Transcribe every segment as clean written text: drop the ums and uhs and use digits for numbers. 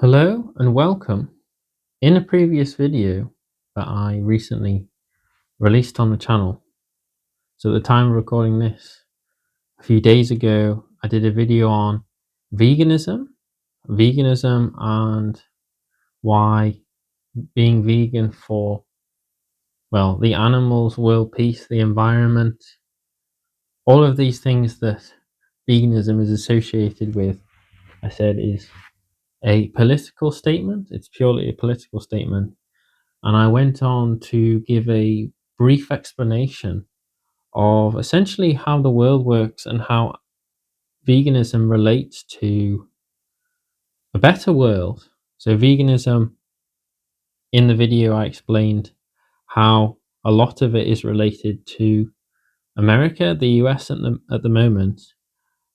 Hello and welcome. In a previous video that I recently released on the channel, so at the time of recording this, a few days ago, I did a video on veganism and why being vegan for, well, the animals, world peace, the environment, all of these things that veganism is associated with, I said is a political statement. It's purely a political statement. And I went on to give a brief explanation of essentially how the world works and how veganism relates to a better world. So, veganism, in the video, I explained how a lot of it is related to America, the US at the moment.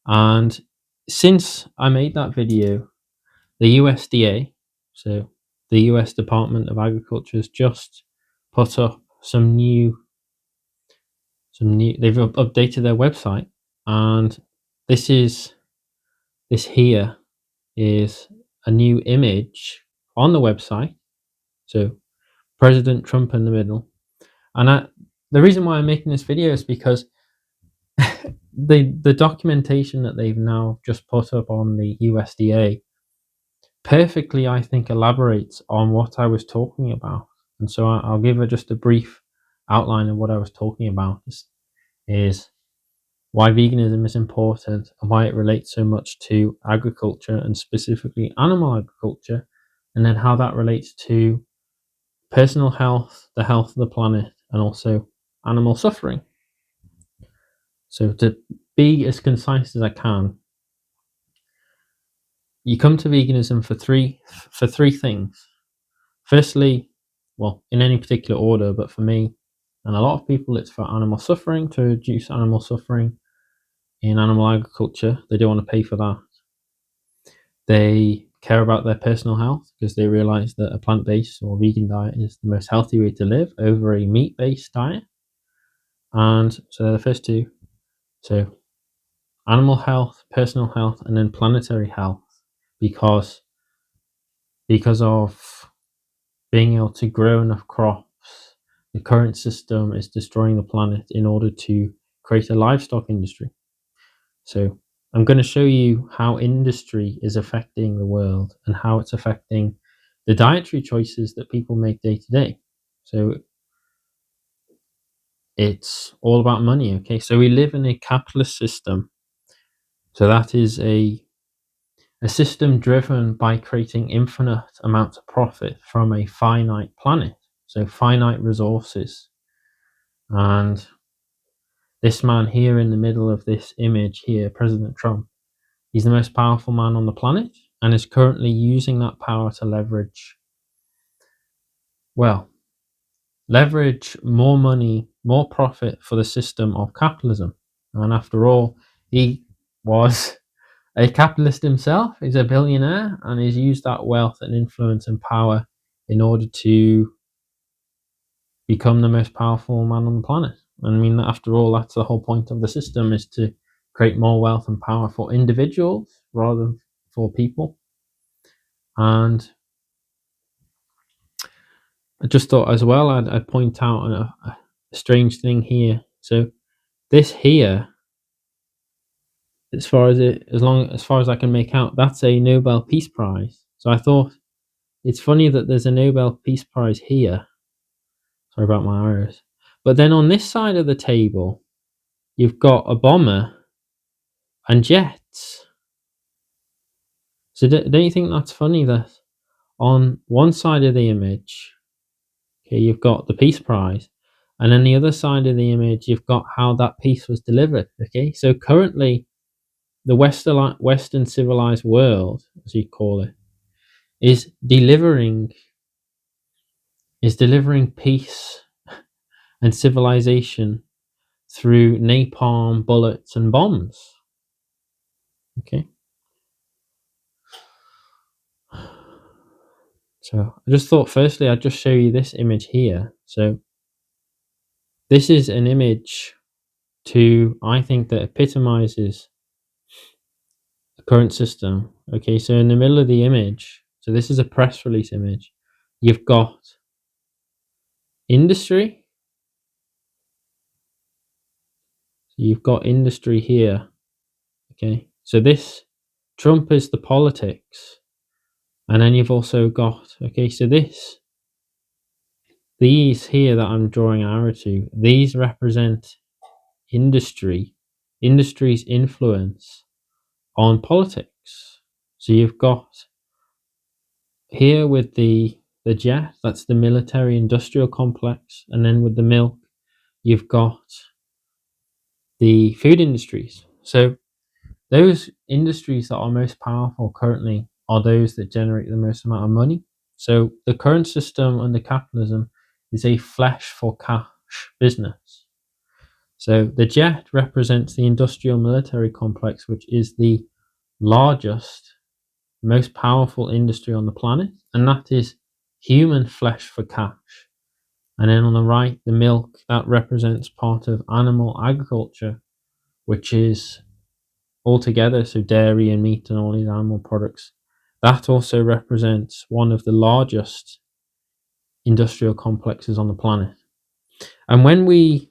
And since I made that video, the USDA, so the US Department of Agriculture, has just put up they've updated their website, and this here is a new image on the website, so President Trump in the middle. And the reason why I'm making this video is because the documentation that they've now just put up on the USDA perfectly, I think, elaborates on what I was talking about. And so I'll give just a brief outline of what I was talking about. Is why veganism is important and why it relates so much to agriculture and specifically animal agriculture, and then how that relates to personal health, the health of the planet, and also animal suffering. So, to be as concise as I can, you come to veganism for three things. Firstly, well, in any particular order, but for me and a lot of people, it's for animal suffering, to reduce animal suffering in animal agriculture. They don't want to pay for that. They care about their personal health because they realize that a plant-based or vegan diet is the most healthy way to live over a meat-based diet. And so they're the first two. So animal health, personal health, and then planetary health, because of being able to grow enough crops, the current system is destroying the planet in order to create a livestock industry. So I'm going to show you how industry is affecting the world and how it's affecting the dietary choices that people make day to day. So it's all about money. Okay, so we live in a capitalist system. So that is a system driven by creating infinite amounts of profit from a finite planet. So finite resources. And this man here in the middle of this image here, President Trump, he's the most powerful man on the planet and is currently using that power to leverage more money, more profit for the system of capitalism. And after all, he was a capitalist himself. He's a billionaire and he's used that wealth and influence and power in order to become the most powerful man on the planet. I mean, after all, that's the whole point of the system, is to create more wealth and power for individuals rather than for people. And I just thought as well, I'd point out a strange thing here. So this here, as far as I can make out, that's a Nobel Peace Prize. So I thought it's funny that there's a Nobel Peace Prize here. Sorry about my errors. But then on this side of the table, you've got a bomber and jets. So don't you think that's funny that on one side of the image, okay, you've got the Peace Prize, and then the other side of the image, you've got how that peace was delivered. Okay, so currently, the Western civilized world, as you call it, is delivering peace and civilization through napalm, bullets, and bombs. Okay. So I just thought, firstly, I'd just show you this image here. So this is an image I think, that epitomizes the current system. Okay, so in the middle of the image, So this is a press release image. You've got industry. So you've got industry here. Okay. So this Trump is the politics. And then you've also got, okay, so these here that I'm drawing an arrow to, these represent industry's influence on politics. So you've got here with the jet, that's the military industrial complex, and then with the milk, you've got the food industries. So those industries that are most powerful currently are those that generate the most amount of money. So the current system under capitalism is a flesh for cash business. So the jet represents the industrial military complex, which is the largest, most powerful industry on the planet, and that is human flesh for cash. And then on the right, the milk, that represents part of animal agriculture, which is altogether, so dairy and meat and all these animal products. That also represents one of the largest industrial complexes on the planet. And when we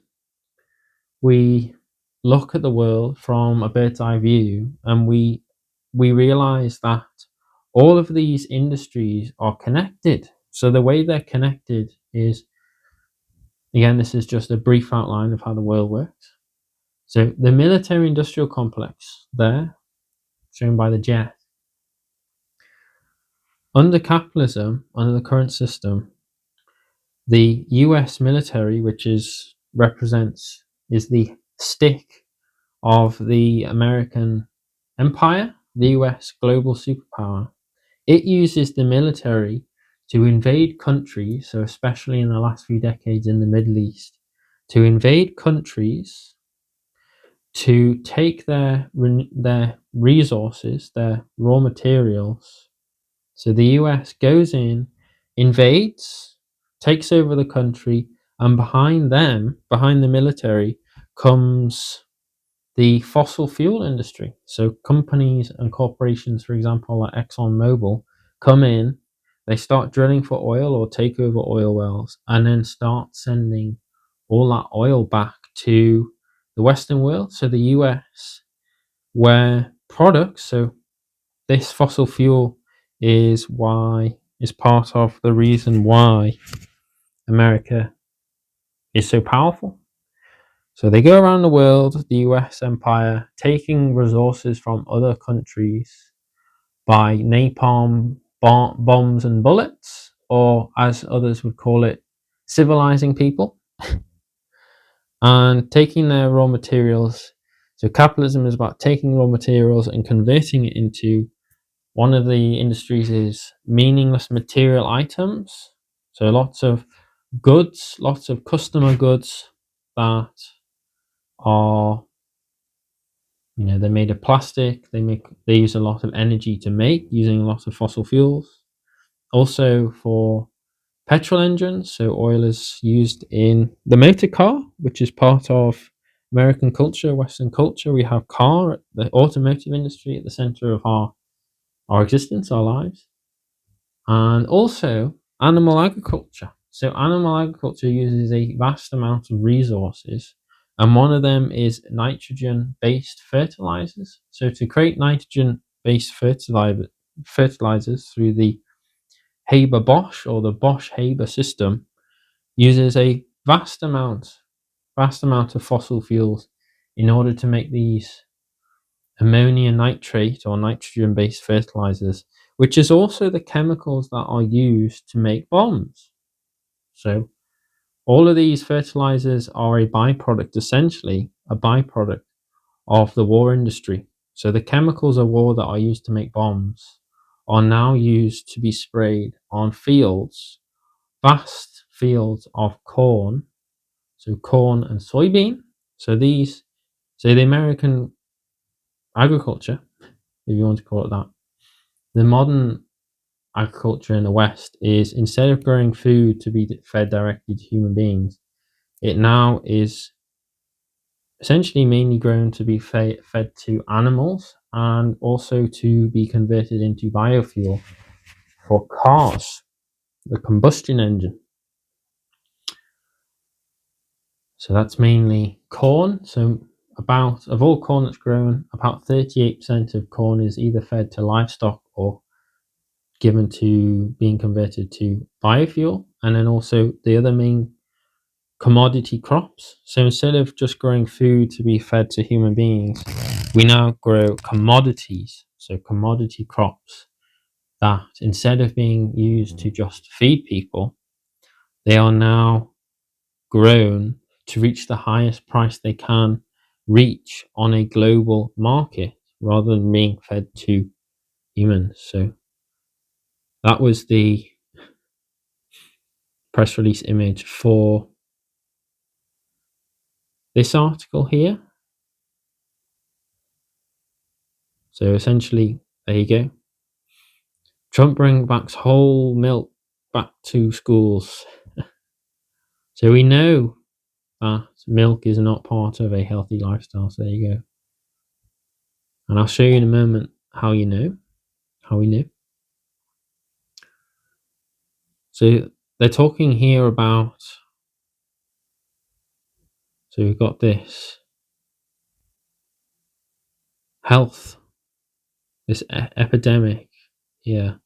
look at the world from a bird's eye view, and we realize that all of these industries are connected. So the way they're connected is, again, this is just a brief outline of how the world works. So the military industrial complex there, shown by the jet, under capitalism, under the current system, the US military, which is the stick of the American empire, the US global superpower. It uses the military to invade countries, so especially in the last few decades in the Middle East, to invade countries, to take their resources, their raw materials. So the US goes in, invades, takes over the country, and behind them, behind the military, comes the fossil fuel industry. So companies and corporations, for example, like Mobil, come in, they start drilling for oil or take over oil wells, and then start sending all that oil back to the Western world, so the US, where products, so this fossil fuel is part of the reason why America is so powerful. So they go around the world, the US empire, taking resources from other countries by napalm bombs and bullets, or as others would call it, civilizing people, and taking their raw materials. So capitalism is about taking raw materials and converting it into, one of the industries is meaningless material items. So lots of goods, lots of customer goods that are, they're made of plastic. They use a lot of energy to make, using a lot of fossil fuels. Also for petrol engines, so oil is used in the motor car, which is part of American culture, Western culture. We have the automotive industry at the center of our existence, our lives. And also animal agriculture. So animal agriculture uses a vast amount of resources, and one of them is nitrogen-based fertilizers. So to create nitrogen-based fertilizers through the Haber-Bosch or the Bosch-Haber system uses a vast amount of fossil fuels in order to make these ammonium nitrate or nitrogen-based fertilizers, which is also the chemicals that are used to make bombs. So all of these fertilizers are essentially a byproduct of the war industry. So the chemicals of war that are used to make bombs are now used to be sprayed on fields, vast fields of corn, so corn and soybean. So the American agriculture, if you want to call it that, the modern agriculture in the West is, instead of growing food to be fed directly to human beings, it now is essentially mainly grown to be fed to animals, and also to be converted into biofuel. for cars, the combustion engine. So that's mainly corn. So of all corn that's grown, about 38% of corn is either fed to livestock or given to being converted to biofuel. And then also the other main commodity crops. So instead of just growing food to be fed to human beings, we now grow commodities. So commodity crops that instead of being used to just feed people, they are now grown to reach the highest price they can reach on a global market rather than being fed to humans. So that was the press release image for this article here. So essentially, there you go. Trump brings back whole milk back to schools. So we know that milk is not part of a healthy lifestyle. So there you go. And I'll show you in a moment how we know. So they're talking here about, so we've got this health, this epidemic here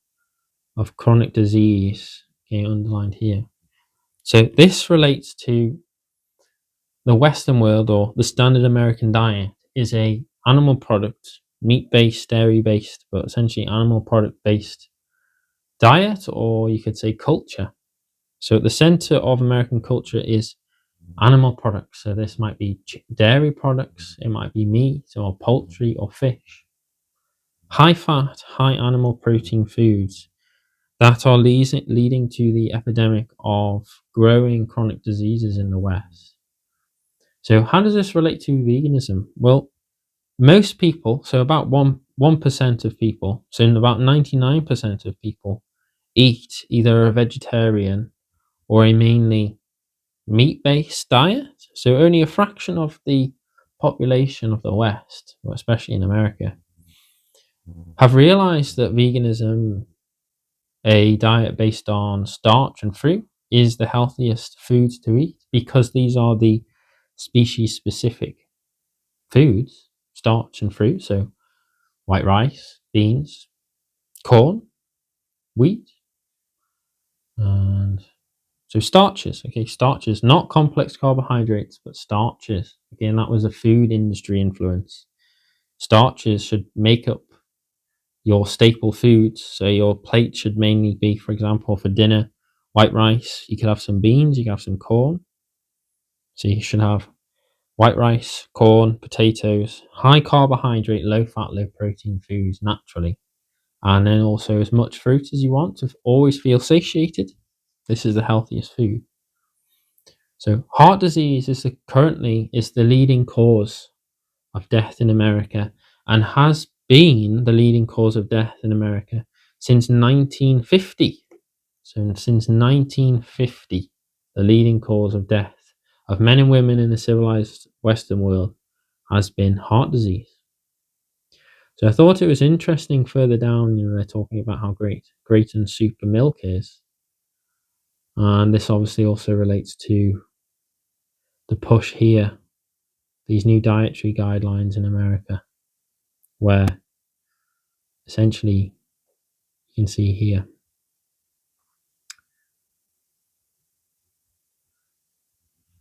of chronic disease, okay, underlined here. So this relates to the Western world, or the standard American diet is a animal product, meat-based, dairy-based, but essentially animal product-based diet, or you could say culture. So at the center of American culture is animal products. So this might be dairy products, it might be meat or poultry or fish. High fat, high animal protein foods that are leading to the epidemic of growing chronic diseases in the West. So how does this relate to veganism? Well, most people, so about 1% of people, so about 99% of people eat either a vegetarian or a mainly meat-based diet. So only a fraction of the population of the West, especially in America, have realized that veganism, a diet based on starch and fruit, is the healthiest foods to eat, because these are the species specific foods, starch and fruit. So white rice, beans, corn, wheat, and so starches. Okay, starches, not complex carbohydrates, but starches. Again, that was a food industry influence. Starches should make up your staple foods. So your plate should mainly be, for example, for dinner, white rice. You could have some beans, you could have some corn. So you should have white rice, corn, potatoes, high carbohydrate, low fat, low protein foods naturally. And then also as much fruit as you want to always feel satiated. This is the healthiest food. So heart disease is currently the leading cause of death in America, and has been the leading cause of death in America since 1950. So since 1950, the leading cause of death of men and women in the civilized Western world has been heart disease. So I thought it was interesting further down, they're talking about how great and super milk is. And this obviously also relates to the push here, these new dietary guidelines in America, where essentially you can see here.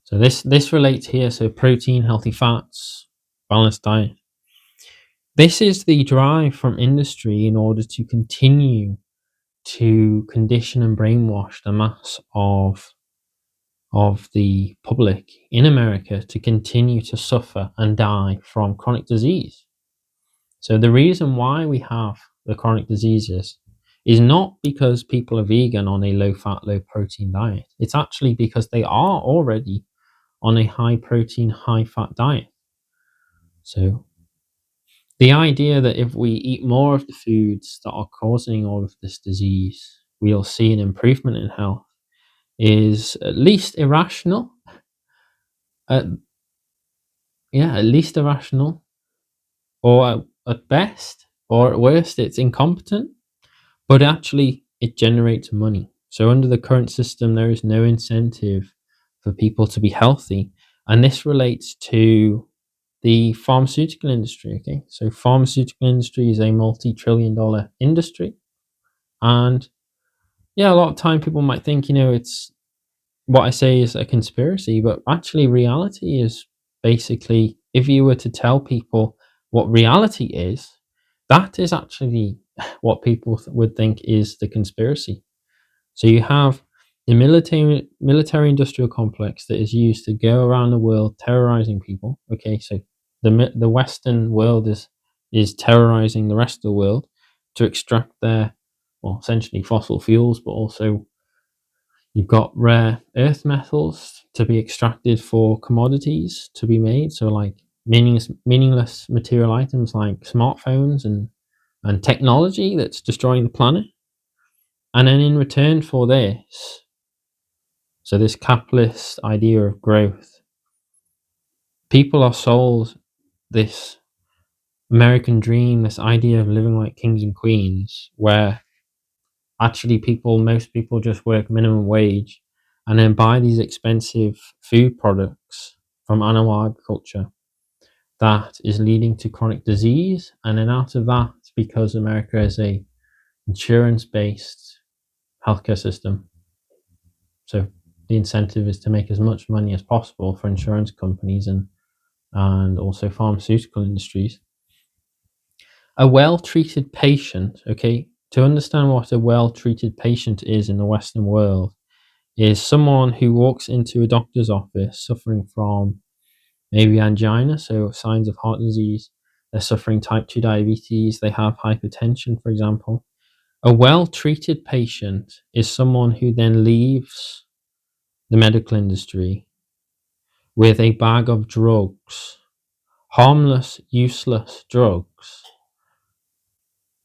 So this relates here. So protein, healthy fats, balanced diet. This is the drive from industry in order to continue to condition and brainwash the mass of the public in America to continue to suffer and die from chronic disease. So the reason why we have the chronic diseases is not because people are vegan on a low fat, low protein diet. It's actually because they are already on a high protein, high fat diet. So the idea that if we eat more of the foods that are causing all of this disease, we'll see an improvement in health is at least irrational. At least irrational, or at best, or at worst, it's incompetent. But actually, it generates money. So under the current system, there is no incentive for people to be healthy. And this relates to the pharmaceutical industry. Okay, so pharmaceutical industry is a multi-trillion-dollar industry. And yeah, a lot of time people might think, it's what I say is a conspiracy, but actually reality is basically, if you were to tell people what reality is, that is actually what people would think is the conspiracy. So you have the military industrial complex that is used to go around the world terrorizing people. Okay, so the Western world is terrorizing the rest of the world to extract their, well, essentially fossil fuels, but also you've got rare earth metals to be extracted for commodities to be made. So like meaningless material items like smartphones and technology that's destroying the planet. And then in return for this, so this capitalist idea of growth, people are sold this American dream, this idea of living like kings and queens, where actually most people just work minimum wage and then buy these expensive food products from animal agriculture that is leading to chronic disease. And then out of that, because America is a insurance-based healthcare system, so the incentive is to make as much money as possible for insurance companies and also pharmaceutical industries. A well-treated patient, okay, to understand what a well-treated patient is in the Western world, is someone who walks into a doctor's office suffering from maybe angina, so signs of heart disease, they're suffering type 2 diabetes, they have hypertension, for example. A well-treated patient is someone who then leaves the medical industry with a bag of drugs, harmless, useless drugs.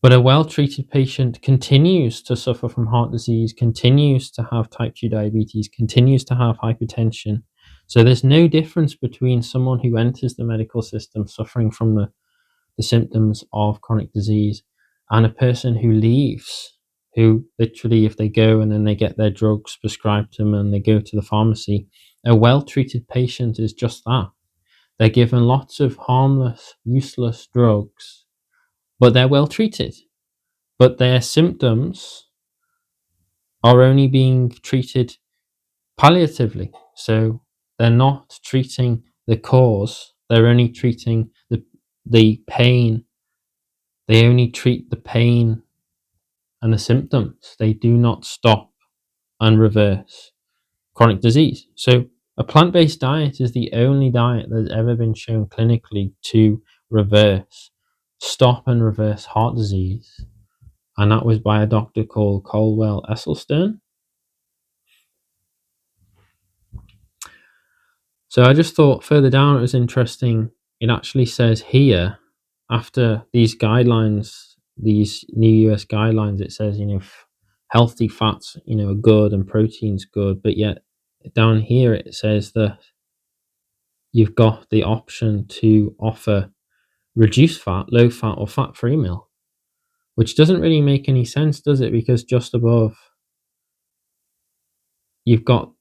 But a well-treated patient continues to suffer from heart disease, continues to have type 2 diabetes, continues to have hypertension. So there's no difference between someone who enters the medical system suffering from the symptoms of chronic disease and a person who leaves, who literally, if they go and then they get their drugs prescribed to them and they go to the pharmacy, a well-treated patient is just that. They're given lots of harmless, useless drugs, but they're well treated. But their symptoms are only being treated palliatively. So they're not treating the cause, they're only treating the pain. They only treat the pain and the symptoms. They do not stop and reverse chronic disease. So a plant-based diet is the only diet that's ever been shown clinically to stop and reverse heart disease. And that was by a doctor called Colwell Esselstyn. So I just thought further down it was interesting. It actually says here, after these guidelines, these new US guidelines, it says, healthy fats, are good and protein's good. But yet down here it says that you've got the option to offer reduced fat, low fat, or fat-free meal, which doesn't really make any sense, does it? Because just above, you've got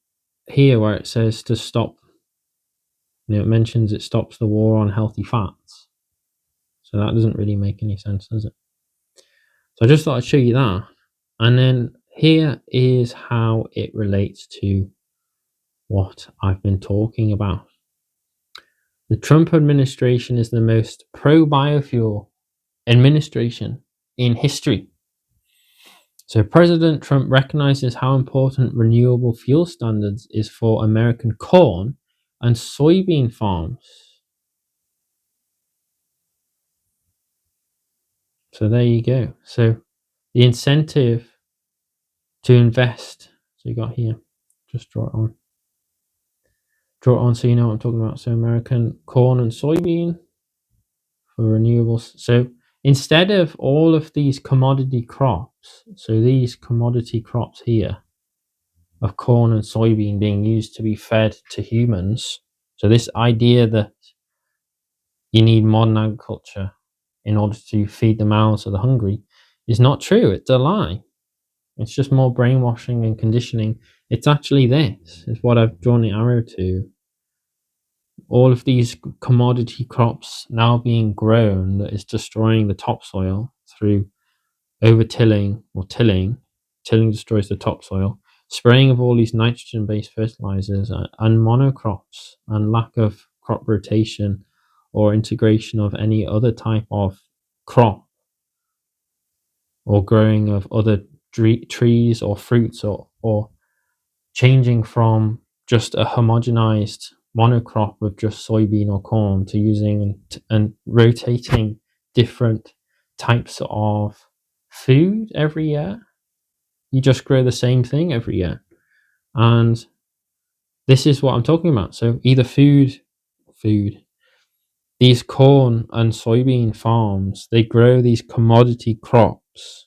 here where it says to stop, it mentions it stops the war on healthy fats. So that doesn't really make any sense, does it? So I just thought I'd show you that. And then here is how it relates to what I've been talking about. The Trump administration is the most pro-biofuel administration in history. So President Trump recognizes how important renewable fuel standards is for American corn and soybean farms. So there you go. So the incentive to invest, so you got here, just draw it on so you know what I'm talking about. So American corn and soybean for renewables. So instead of all of these commodity crops, so these commodity crops here of corn and soybean being used to be fed to humans, so this idea that you need modern agriculture in order to feed the mouths of the hungry is not true. It's a lie. It's just more brainwashing and conditioning. It's actually this, is what I've drawn the arrow to. All of these commodity crops now being grown that is destroying the topsoil through over-tilling or tilling. Tilling destroys the topsoil. Spraying of all these nitrogen-based fertilizers and monocrops and lack of crop rotation or integration of any other type of crop or growing of other trees or fruits or changing from just a homogenized monocrop of just soybean or corn to using and rotating different types of food every year. You just grow the same thing every year. And this is what I'm talking about. So either food, these corn and soybean farms, they grow these commodity crops.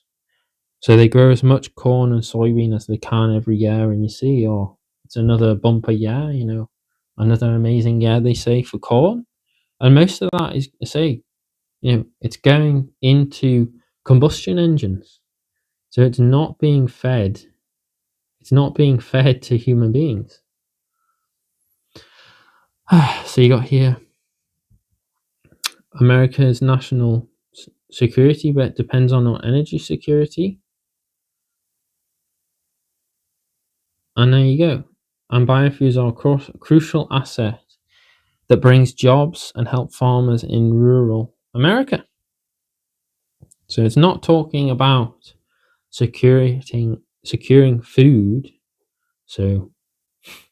So they grow as much corn and soybean as they can every year, and you see, oh, it's another bumper year, another amazing year, they say, for corn. And most of that is, say, it's going into combustion engines. So it's not being fed to human beings. So you got here America's national security, but it depends on our energy security. And there you go. And biofuels are a crucial asset that brings jobs and help farmers in rural America. So it's not talking about securing food, so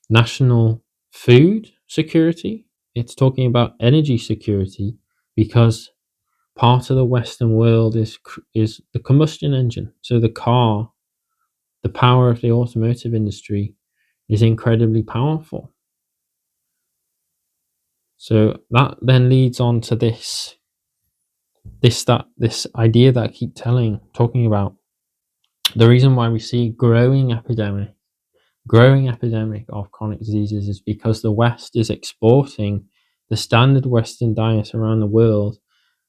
national food security. It's talking about energy security, because part of the Western world is the combustion engine. So the car, the power of the automotive industry is incredibly powerful. So that then leads on to this idea that I keep talking about. The reason why we see growing epidemic of chronic diseases is because the West is exporting the standard Western diet around the world.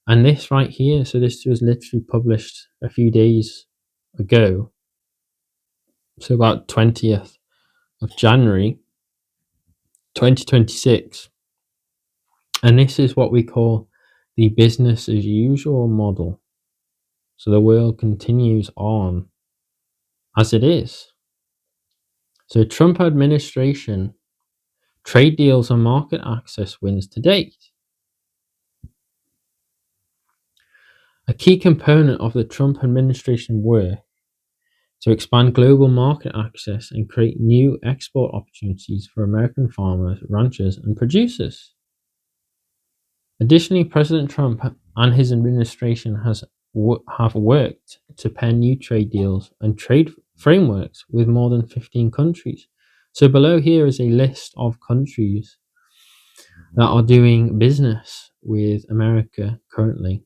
And this right here, so this was literally published a few days ago, so about 20th of January 2026. And this is what we call the business as usual model. So the world continues on as it is. So Trump administration trade deals and market access wins to date. A key component of the Trump administration work to expand global market access and create new export opportunities for American farmers, ranchers, and producers. Additionally, President Trump and his administration have worked to pen new trade deals and trade frameworks with more than 15 countries. So below here is a list of countries that are doing business with America currently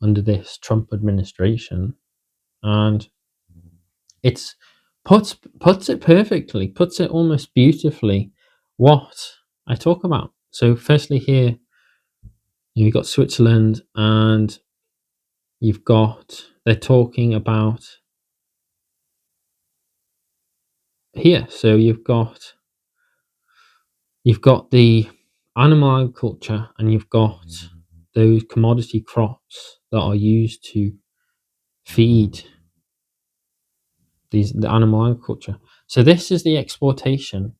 under this Trump administration, and it's puts it perfectly, puts it almost beautifully what I talk about. So firstly here, you've got Switzerland, and they're talking about here. So you've got the animal agriculture, and you've got those commodity crops that are used to feed the animal agriculture. So this is the exporting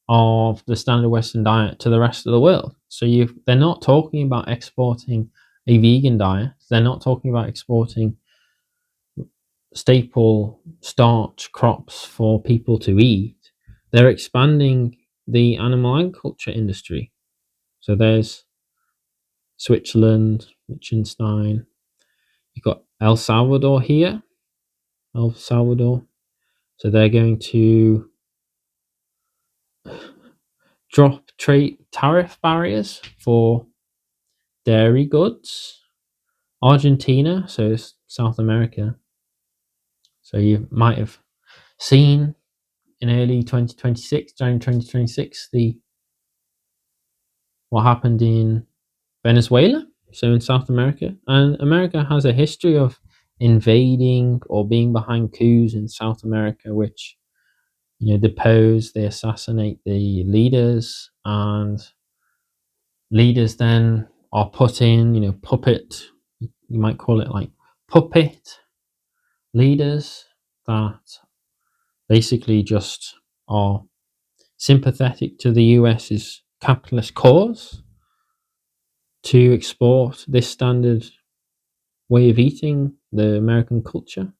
of the standard Western diet to the rest of the world. So they're not talking about exporting a vegan diet. They're not talking about exporting staple starch crops for people to eat. They're expanding the animal agriculture industry. So there's Switzerland, Liechtenstein. You've got El Salvador here. So they're going to drop trade tariff barriers for dairy goods. Argentina, so it's South America. So you might have seen in early 2026, January 2026, what happened in Venezuela, so in South America. And America has a history of invading or being behind coups in South America, which depose, they assassinate the leaders, and leaders then are put in, puppet, you might call it like puppet leaders that basically just are sympathetic to the US's capitalist cause to export this standard way of eating, the American culture.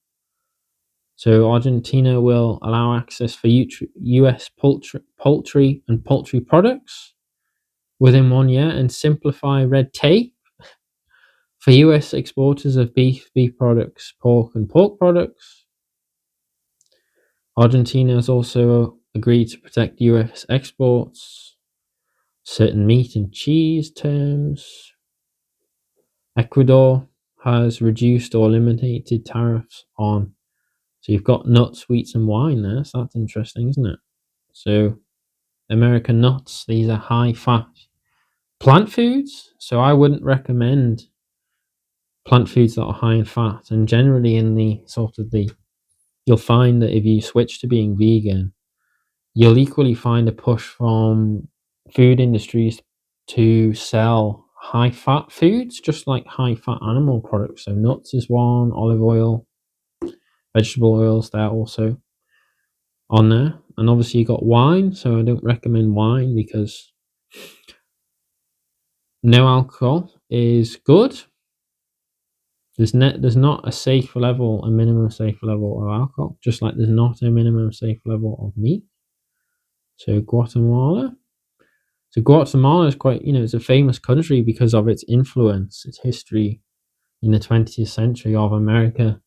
So Argentina will allow access for US poultry and poultry products within 1 year and simplify red tape for US exporters of beef products, pork and pork products. Argentina has also agreed to protect US exports, certain meat and cheese terms. Ecuador has reduced or eliminated tariffs on, so you've got nuts, wheats and wine there, so that's interesting, isn't it? So American nuts, these are high fat plant foods, so I wouldn't recommend plant foods that are high in fat. And generally you'll find that if you switch to being vegan, you'll equally find a push from food industries to sell high fat foods, just like high fat animal products. So nuts is one, olive oil, vegetable oils, they're also on there. And obviously you got wine, so I don't recommend wine because no alcohol is good. There's not a safe level, a minimum safe level of alcohol, just like there's not a minimum safe level of meat. So Guatemala is quite, it's a famous country because of its influence, its history in the 20th century of America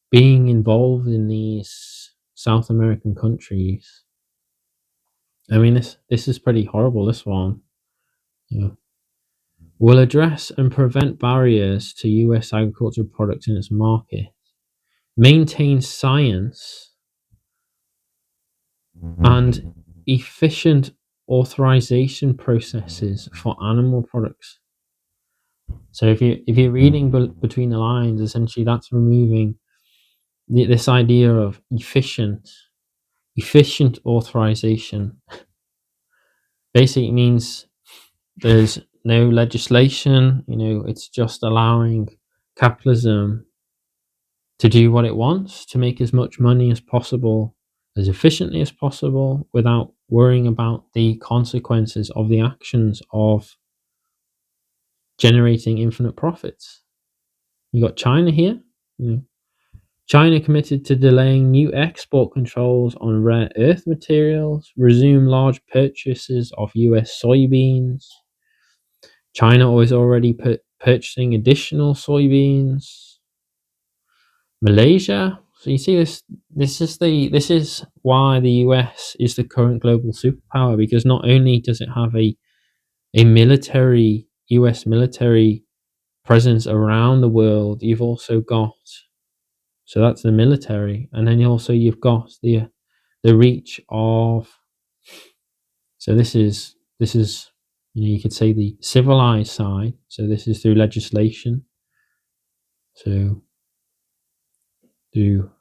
being involved in these South American countries. I mean, this is pretty horrible, this one. Will address and prevent barriers to US agricultural products in its market, maintain science and efficient authorization processes for animal products. So if you're reading between the lines, essentially that's removing this idea of efficient authorization. Basically means there's no legislation, it's just allowing capitalism to do what it wants, to make as much money as possible, as efficiently as possible, without worrying about the consequences of the actions of generating infinite profits. You got China here. China committed to delaying new export controls on rare earth materials, resume large purchases of US soybeans. China is already purchasing additional soybeans. Malaysia. So you see this. This is why the US is the current global superpower, because not only does it have a military, US military presence around the world, you've also got, so that's the military, and then you've got the reach of, so this is you could say the civilized side. So this is through legislation, so through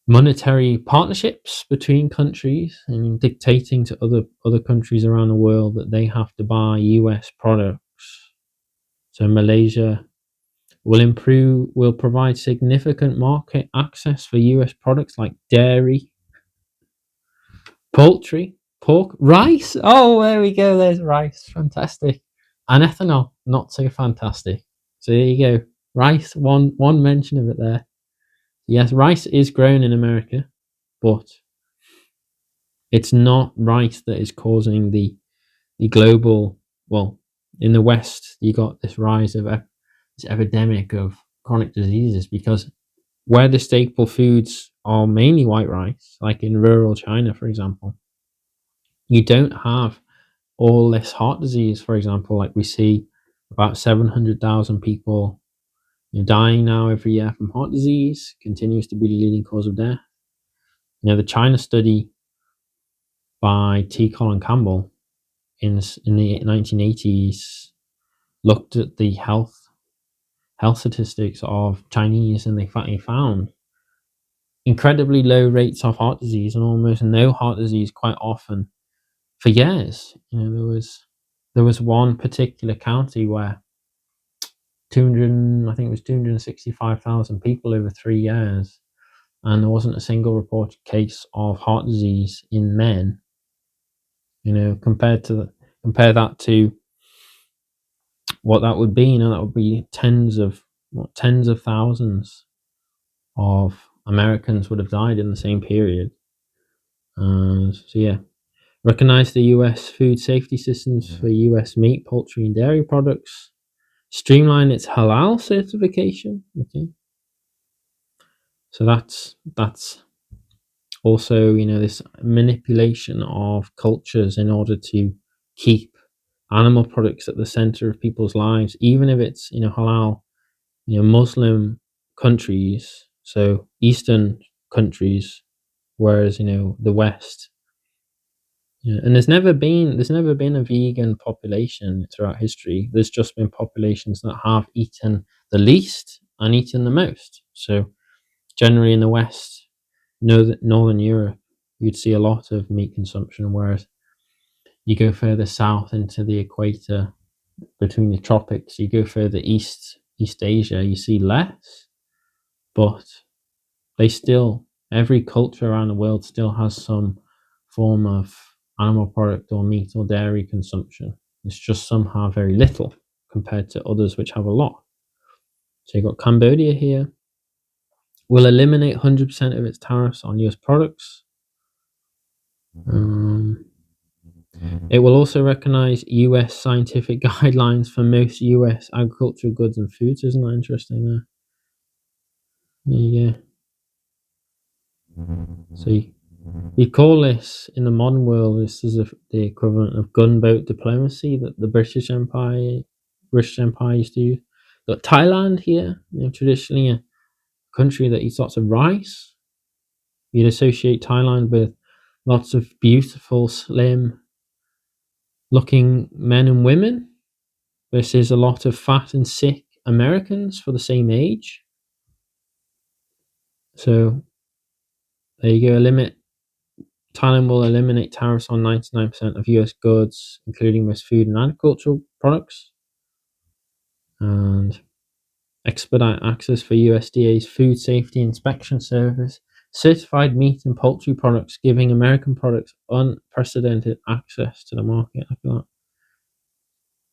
monetary partnerships between countries and dictating to other countries around the world that they have to buy US products. So Malaysia will provide significant market access for US products like dairy, poultry, pork, rice. Oh, there we go. There's rice. Fantastic. And ethanol, not so fantastic. So there you go. Rice, one mention of it there. Yes, rice is grown in America, but it's not rice that is causing the global, well, in the West, you got this rise of this epidemic of chronic diseases, because where the staple foods are mainly white rice, like in rural China, for example, you don't have all this heart disease, for example, like we see about 700,000 people dying now every year from heart disease, continues to be the leading cause of death. The China study by T. Colin Campbell in the 1980s looked at the health health statistics of Chinese, and they found incredibly low rates of heart disease and almost no heart disease quite often for years. There was one particular county where 265,000 people over 3 years, and there wasn't a single reported case of heart disease in men. Compare that to what that would be. That would be tens of thousands of Americans would have died in the same period. Recognize the US food safety systems for US meat, poultry, and dairy products. Streamline its halal certification. Okay, so that's also this manipulation of cultures in order to keep animal products at the center of people's lives, even if it's halal. Muslim countries, so Eastern countries, whereas the West. And there's never been a vegan population throughout history. There's just been populations that have eaten the least and eaten the most. So generally in the West, Northern Europe, you'd see a lot of meat consumption, whereas you go further south into the equator, between the tropics, you go further East Asia, you see less. But every culture around the world still has some form of animal product or meat or dairy consumption. It's just somehow very little compared to others which have a lot. So you've got Cambodia here, will eliminate 100% of its tariffs on US products. It will also recognize US scientific guidelines for most US agricultural goods and foods. Isn't that interesting there? There you go. So you call this, in the modern world, this is the equivalent of gunboat diplomacy that the British Empire used to use. Got Thailand here, traditionally a country that eats lots of rice. You'd associate Thailand with lots of beautiful, slim looking men and women versus a lot of fat and sick Americans for the same age. So there you go. Thailand will eliminate tariffs on 99% of US goods, including most food and agricultural products, and expedite access for USDA's Food Safety Inspection Service, certified meat and poultry products, giving American products unprecedented access to the market. Look at that.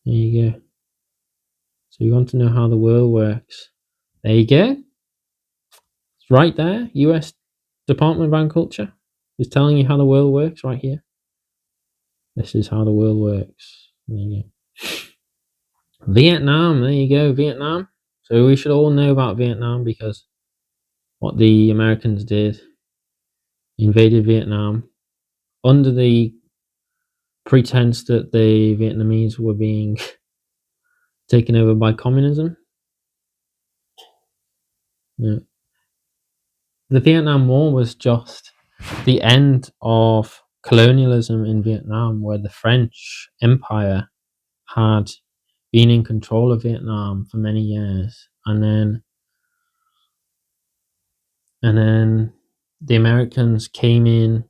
There you go. So you want to know how the world works. There you go. It's right there. US Department of Agriculture is telling you how the world works right here. This is how the world works. There you go. Vietnam, there you go, Vietnam. So we should all know about Vietnam because what the Americans did, invaded Vietnam under the pretense that the Vietnamese were being taken over by communism. Yeah. The Vietnam War was just the end of colonialism in Vietnam, where the French Empire had been in control of Vietnam for many years, and then the Americans came in.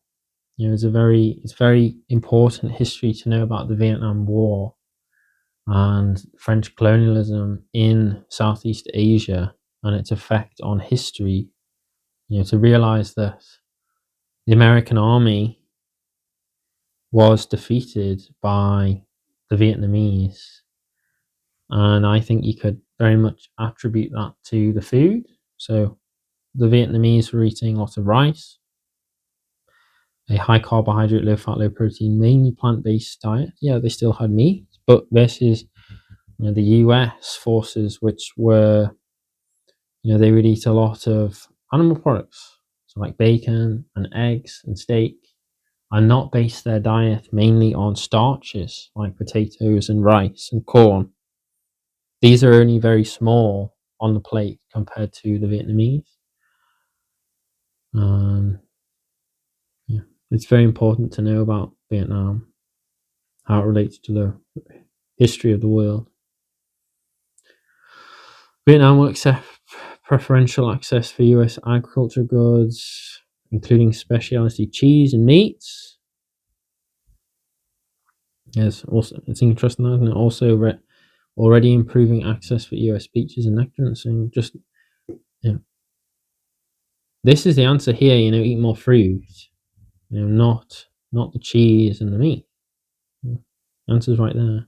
It's very important history to know about the Vietnam War and French colonialism in Southeast Asia and its effect on history. To realize that the American army was defeated by the Vietnamese, and I think you could very much attribute that to the food. So the Vietnamese were eating lots of rice, a high carbohydrate, low fat, low protein, mainly plant-based diet. Yeah, they still had meat, but versus the US forces, which were, they would eat a lot of animal products, so like bacon and eggs and steak, and not base their diet mainly on starches like potatoes and rice and corn. These are only very small on the plate compared to the Vietnamese. Yeah, it's very important to know about Vietnam, how it relates to the history of the world. Vietnam will accept preferential access for US agriculture goods, including specialty cheese and meats. Yes, also it's interesting, isn't it? Also, already improving access for US peaches and nectarines. So just, you know, this is the answer here. You know, eat more fruit. You know, not the cheese and the meat. Answer's right there.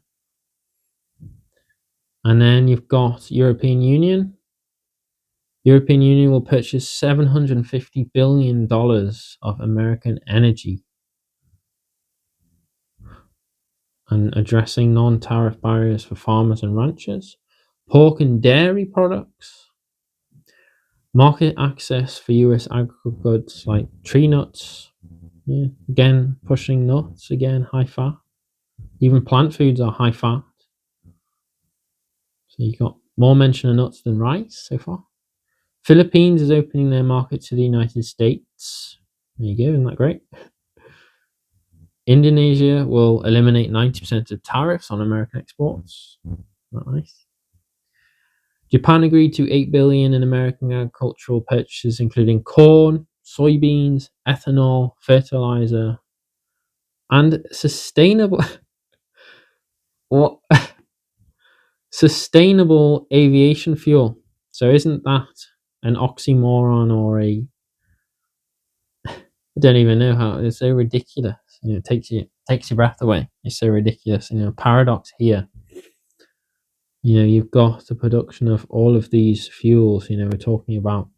And then you've got European Union. European Union will purchase $750 billion of American energy and addressing non-tariff barriers for farmers and ranchers. Pork and dairy products. Market access for US agricultural goods like tree nuts. Yeah, again, pushing nuts, again, high fat. Even plant foods are high fat. So you've got more mention of nuts than rice so far. Philippines is opening their market to the United States. There you go, isn't that great? Indonesia will eliminate 90% of tariffs on American exports. Not nice. Japan agreed to $8 billion in American agricultural purchases, including corn, soybeans, ethanol, fertilizer, and sustainable what sustainable aviation fuel. So isn't that an oxymoron or a I don't even know how it's so ridiculous. You know, it takes your breath away. It's so ridiculous. You know, paradox here. You know, you've got the production of all of these fuels. You know, we're talking about.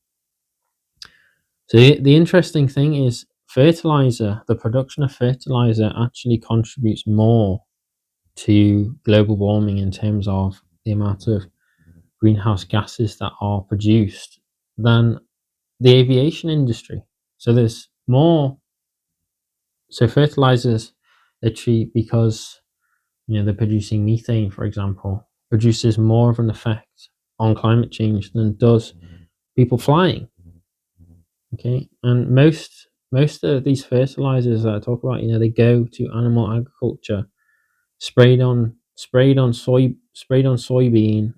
So the interesting thing is fertilizer. The production of fertilizer actually contributes more to global warming in terms of the amount of greenhouse gases that are produced than the aviation industry. So there's more. So fertilizers, literally, because you know they're producing methane, for example, produces more of an effect on climate change than does people flying. Okay, and most of these fertilizers that I talk about, you know, they go to animal agriculture, sprayed on soybean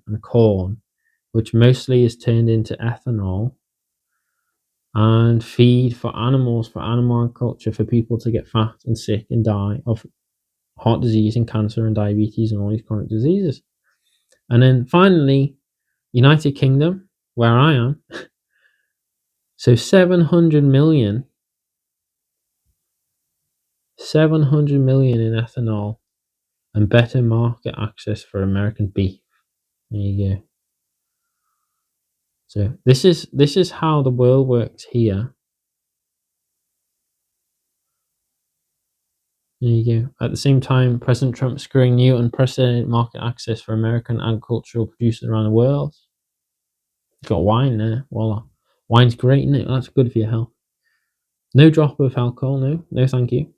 and corn, which mostly is turned into ethanol and feed for animals, for animal agriculture, for people to get fat and sick and die of heart disease and cancer and diabetes and all these chronic diseases. And then finally, United Kingdom, where I am, so 700 million in ethanol and better market access for American beef. There you go. So this is how the world works here. There you go. At the same time, President Trump securing new unprecedented market access for American agricultural producers around the world. You've got wine there. Voila. Wine's great, isn't it? That's good for your health. No drop of alcohol, no thank you.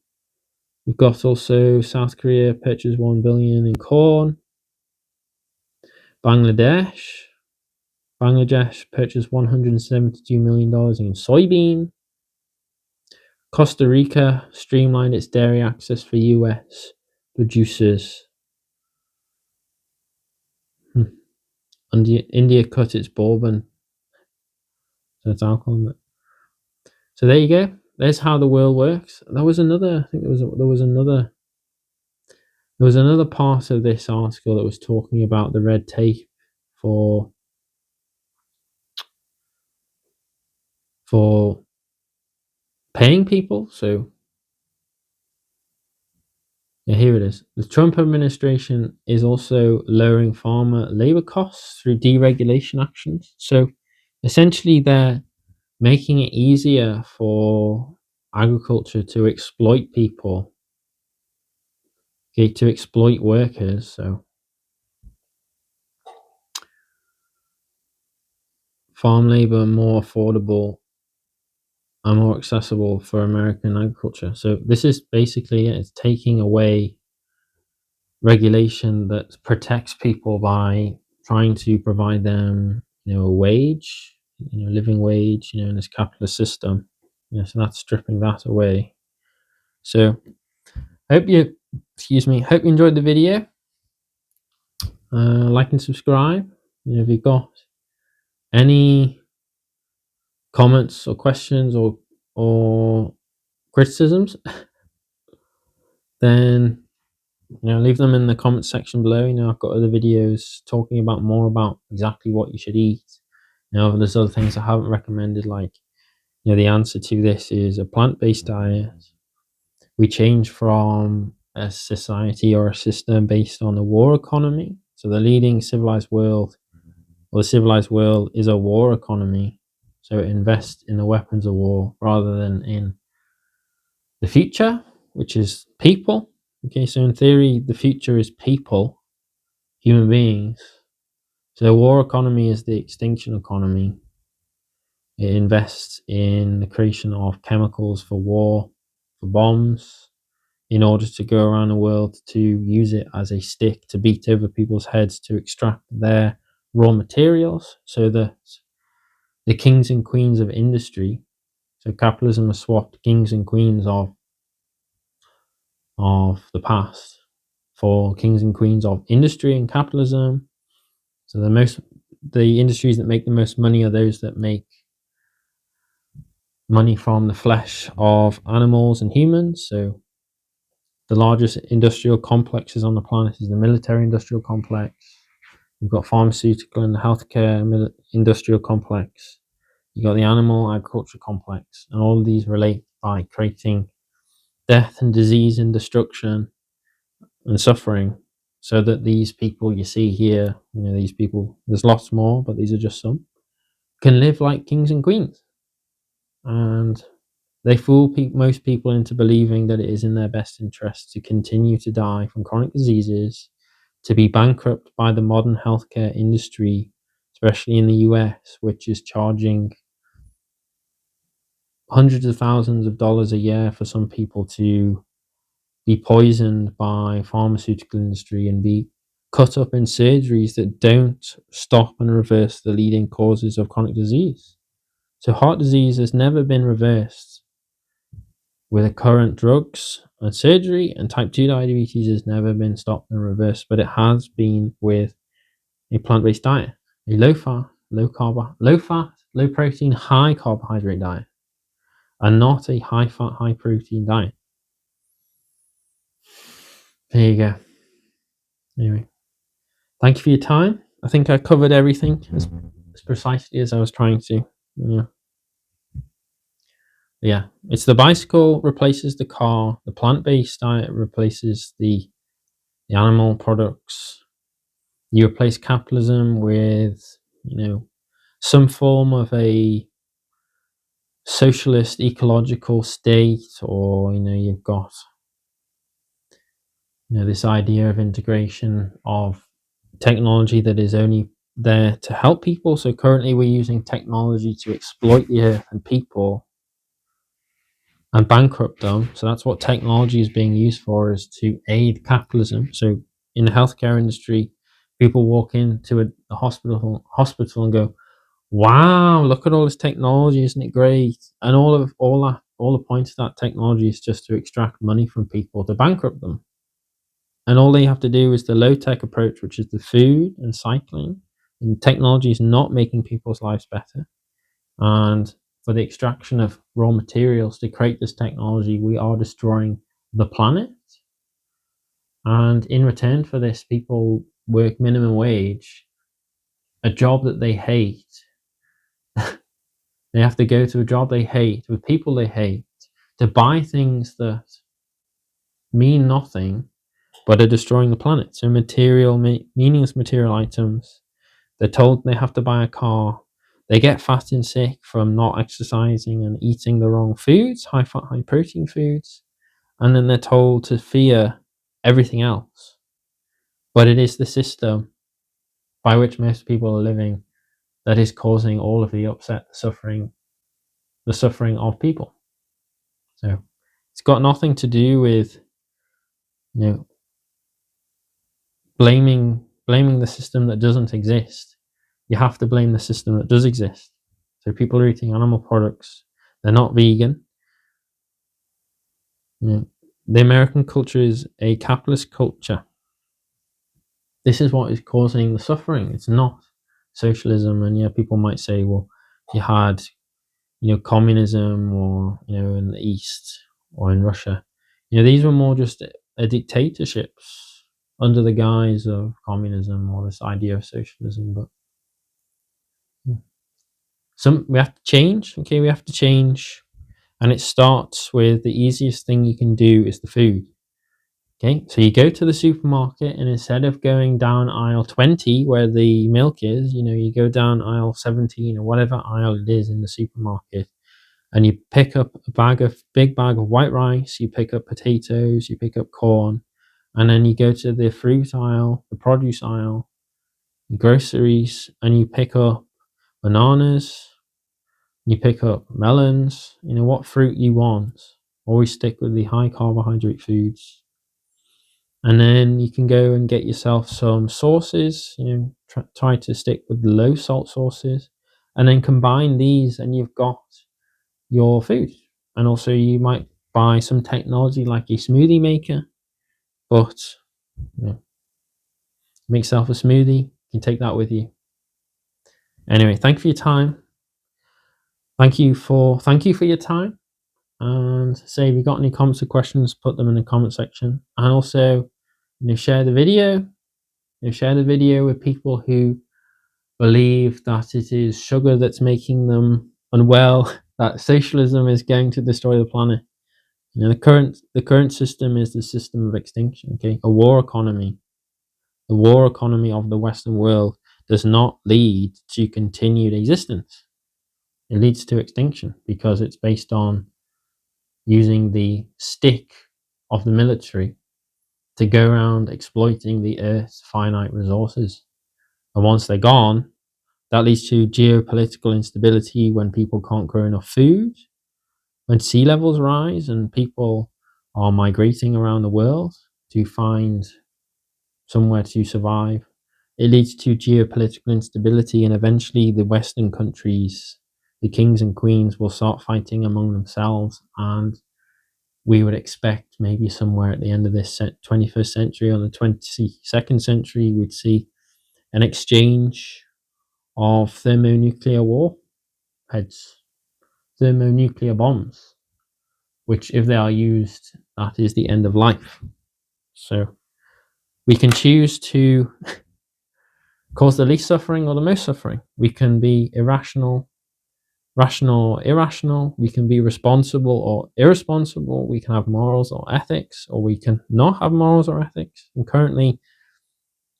We've got also South Korea purchased $1 billion in corn. Bangladesh purchased $172 million in soybean. Costa Rica streamlined its dairy access for US producers. India cut its bourbon. So it's alcohol in it. So there you go. There's how the world works. There was another. I think there was another part of this article that was talking about the red tape for paying people. So yeah, here it is. The Trump administration is also lowering farmer labor costs through deregulation actions. So essentially, they're making it easier for agriculture to exploit people, okay, to exploit workers. So farm labor more affordable and more accessible for American agriculture. So this is basically it. It's taking away regulation that protects people by trying to provide them, you know, a wage, you know, living wage, you know, in this capitalist system. You know, so that's stripping that away. So hope you hope you enjoyed the video. Like and subscribe. You know, if you've got Any comments or questions or criticisms, then leave them in the comments section below. I've got other videos talking about more about exactly what you should eat. There's other things I haven't recommended, like the answer to this is a plant-based diet. We change from a society or a system based on a war economy. So the leading civilized world, or the civilized world, is a war economy. So it invests in the weapons of war rather than in the future, which is people. Okay, so in theory, the future is people, human beings. So the war economy is the extinction economy. It invests in the creation of chemicals for war, for bombs, in order to go around the world to use it as a stick to beat over people's heads to extract their raw materials, so that the kings and queens of industry, so capitalism has swapped kings and queens of the past for kings and queens of industry and capitalism. So the industries that make the most money are those that make money from the flesh of animals and humans. So the largest industrial complexes on the planet is the military industrial complex. You've got pharmaceutical and healthcare industrial complex. You've got the animal agriculture complex, and all of these relate by creating death and disease and destruction and suffering, so that these people you see here, these people, there's lots more, but these are just some, can live like kings and queens. And they fool most people into believing that it is in their best interest to continue to die from chronic diseases, to be bankrupt by the modern healthcare industry, especially in the US, which is charging hundreds of thousands of dollars a year for some people to be poisoned by pharmaceutical industry and be cut up in surgeries that don't stop and reverse the leading causes of chronic disease. So heart disease has never been reversed with the current drugs and surgery, and type 2 diabetes has never been stopped and reversed, but it has been with a plant-based diet, a low-fat, low protein, high carbohydrate diet, and not a high-fat, high-protein diet. There you go. Anyway, thank you for your time. I think I covered everything as precisely as I was trying to. Yeah, it's the bicycle replaces the car, the plant-based diet replaces the animal products. You replace capitalism with, some form of a socialist ecological state, or, you've got, this idea of integration of technology that is only there to help people. So currently we're using technology to exploit the earth and people and bankrupt them. So that's what technology is being used for, is to aid capitalism. So in the healthcare industry, people walk into a hospital and go, wow, look at all this technology, isn't it great? And all the point of that technology is just to extract money from people, to bankrupt them. And all they have to do is the low-tech approach, which is the food and cycling. And technology is not making people's lives better. And for the extraction of raw materials to create this technology, we are destroying the planet. And in return for this, people work minimum wage, a job that they hate. They have to go to a job they hate with people they hate to buy things that mean nothing but are destroying the planet. So meaningless material items. They're told they have to buy a car. They get fat and sick from not exercising and eating the wrong foods, high fat, high protein foods. And then they're told to fear everything else. But it is the system by which most people are living that is causing all of the upset, the suffering of people. So it's got nothing to do with, blaming the system that doesn't exist. You have to blame the system that does exist. So people are eating animal products. They're not vegan. The American culture is a capitalist culture. This is what is causing the suffering. It's not socialism. And yeah, people might say, well, you had, communism, or, in the East or in Russia, these were more just dictatorships under the guise of communism or this idea of socialism. But we have to change. Okay, we have to change. And it starts with the easiest thing you can do is the food. Okay, so you go to the supermarket, and instead of going down aisle 20 where the milk is, you go down aisle 17 or whatever aisle it is in the supermarket, and you pick up a big bag of white rice, you pick up potatoes, you pick up corn, and then you go to the fruit aisle, the produce aisle, groceries, and you pick up bananas, you pick up melons, what fruit you want. Always stick with the high carbohydrate foods. And then you can go and get yourself some sauces, try to stick with low salt sauces, and then combine these, and you've got your food. And also you might buy some technology like a smoothie maker, but make yourself a smoothie. You can take that with you. Anyway, thank you for your time. Thank you for your time. And say, if you got any comments or questions, put them in the comment section. And also, share the video. Share the video with people who believe that it is sugar that's making them unwell, that socialism is going to destroy the planet. The current system is the system of extinction. Okay, a war economy. The war economy of the Western world does not lead to continued existence. It leads to extinction because it's based on using the stick of the military to go around exploiting the Earth's finite resources. And once they're gone, that leads to geopolitical instability when people can't grow enough food, when sea levels rise and people are migrating around the world to find somewhere to survive. It leads to geopolitical instability, and eventually the Western countries, the kings and queens, will start fighting among themselves. And we would expect maybe somewhere at the end of this 21st century or the 22nd century, we'd see an exchange of thermonuclear warheads, thermonuclear bombs, which, if they are used, that is the end of life. So we can choose to cause the least suffering or the most suffering. We can be irrational, rational or irrational. We can be responsible or irresponsible. We can have morals or ethics, or we can not have morals or ethics. And currently,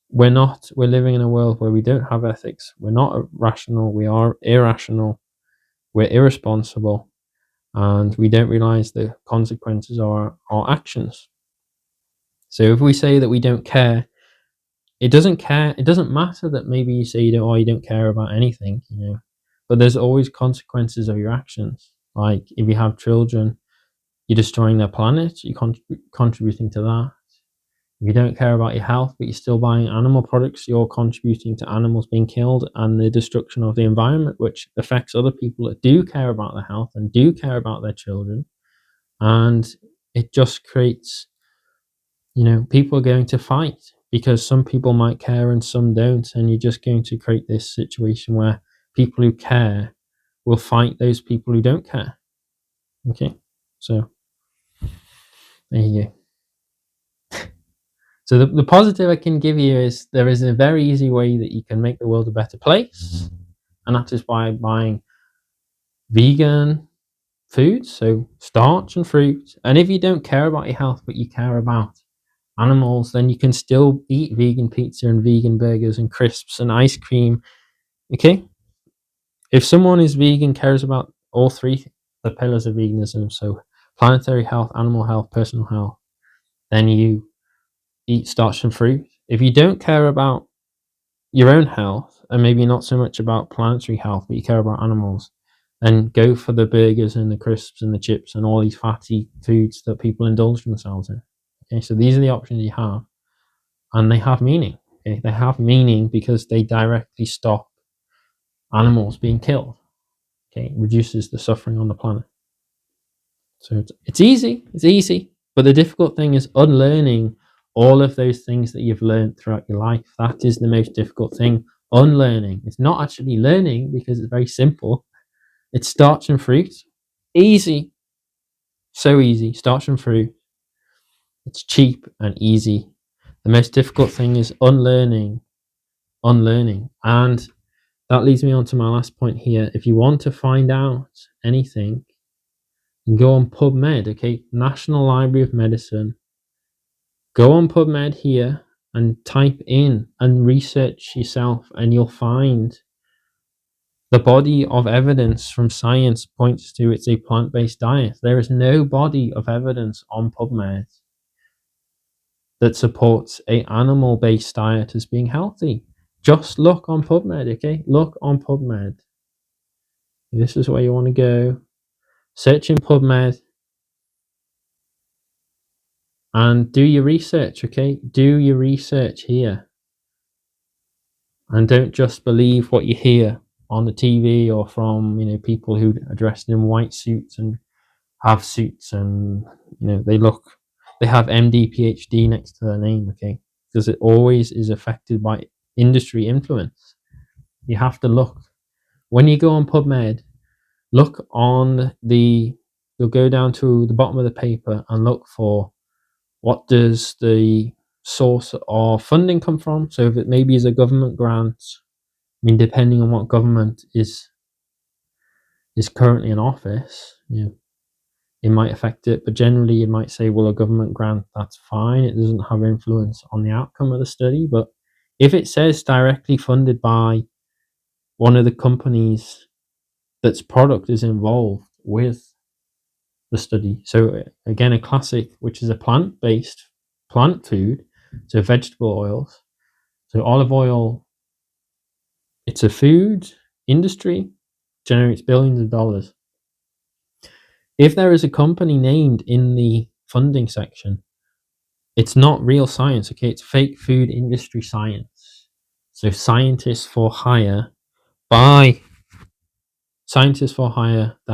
we're living in a world where we don't have ethics. We're not rational. We are irrational. We're irresponsible, and we don't realize the consequences of our actions. So if we say that we don't care, it doesn't matter that maybe you say you don't care about anything, but there's always consequences of your actions. Like, if you have children, you're destroying their planet, you're contributing to that. If you don't care about your health, but you're still buying animal products, you're contributing to animals being killed and the destruction of the environment, which affects other people that do care about their health and do care about their children. And it just creates, people are going to fight because some people might care and some don't. And you're just going to create this situation where people who care will fight those people who don't care. Okay, so there you go. So the positive I can give you is there is a very easy way that you can make the world a better place, and that is by buying vegan foods, so starch and fruit. And if you don't care about your health, but you care about animals, then you can still eat vegan pizza and vegan burgers and crisps and ice cream. Okay? If someone is vegan, cares about all three, the pillars of veganism, so planetary health, animal health, personal health, then you eat starch and fruit. If you don't care about your own health, and maybe not so much about planetary health, but you care about animals, then go for the burgers and the crisps and the chips and all these fatty foods that people indulge themselves in. Okay, so these are the options you have, and they have meaning. Okay, they have meaning because they directly stop animals being killed. Okay, it reduces the suffering on the planet. So it's easy, but the difficult thing is unlearning all of those things that you've learned throughout your life. That is the most difficult thing. unlearning. It's not actually learning because it's very simple. It's starch and fruit. Easy. So easy. Starch and fruit. It's cheap and easy. The most difficult thing is unlearning. And that leads me on to my last point here. If you want to find out anything, go on PubMed, okay? National Library of Medicine. Go on PubMed here and type in and research yourself, and you'll find the body of evidence from science points to it's a plant-based diet. There is no body of evidence on PubMed that supports a animal-based diet as being healthy. Just look on PubMed, okay? Look on PubMed. This is where you want to go. Search in PubMed and do your research, okay? Do your research here. And don't just believe what you hear on the TV or from, people who are dressed in white suits and have suits and, they have MD, PhD next to their name, okay? Because it always is affected by industry influence. You have to look. When you go on PubMed, look you'll go down to the bottom of the paper and look for what does the source of funding come from. So if it maybe is a government grant, depending on what government is currently in office, it might affect it. But generally, you might say, well, a government grant, that's fine. It doesn't have influence on the outcome of the study. But if it says directly funded by one of the companies that's product is involved with the study. So again, a classic, which is a plant-based plant food, so vegetable oils. So olive oil, it's a food industry, generates billions of dollars. If there is a company named in the funding section, it's not real science, okay? It's fake food industry science. So scientists for hire, they're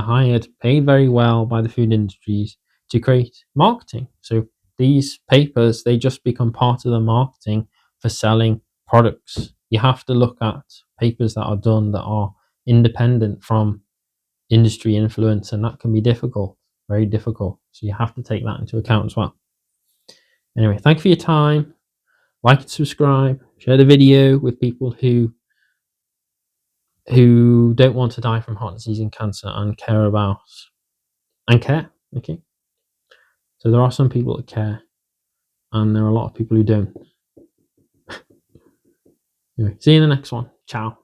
hired, paid very well by the food industries to create marketing. So these papers, they just become part of the marketing for selling products. You have to look at papers that are done that are independent from industry influence, and that can be difficult, very difficult. So you have to take that into account as well. Anyway, thank you for your time. Like and subscribe. Share the video with people who don't want to die from heart disease and cancer and care. Okay. So there are some people that care, and there are a lot of people who don't. Anyway, see you in the next one. Ciao.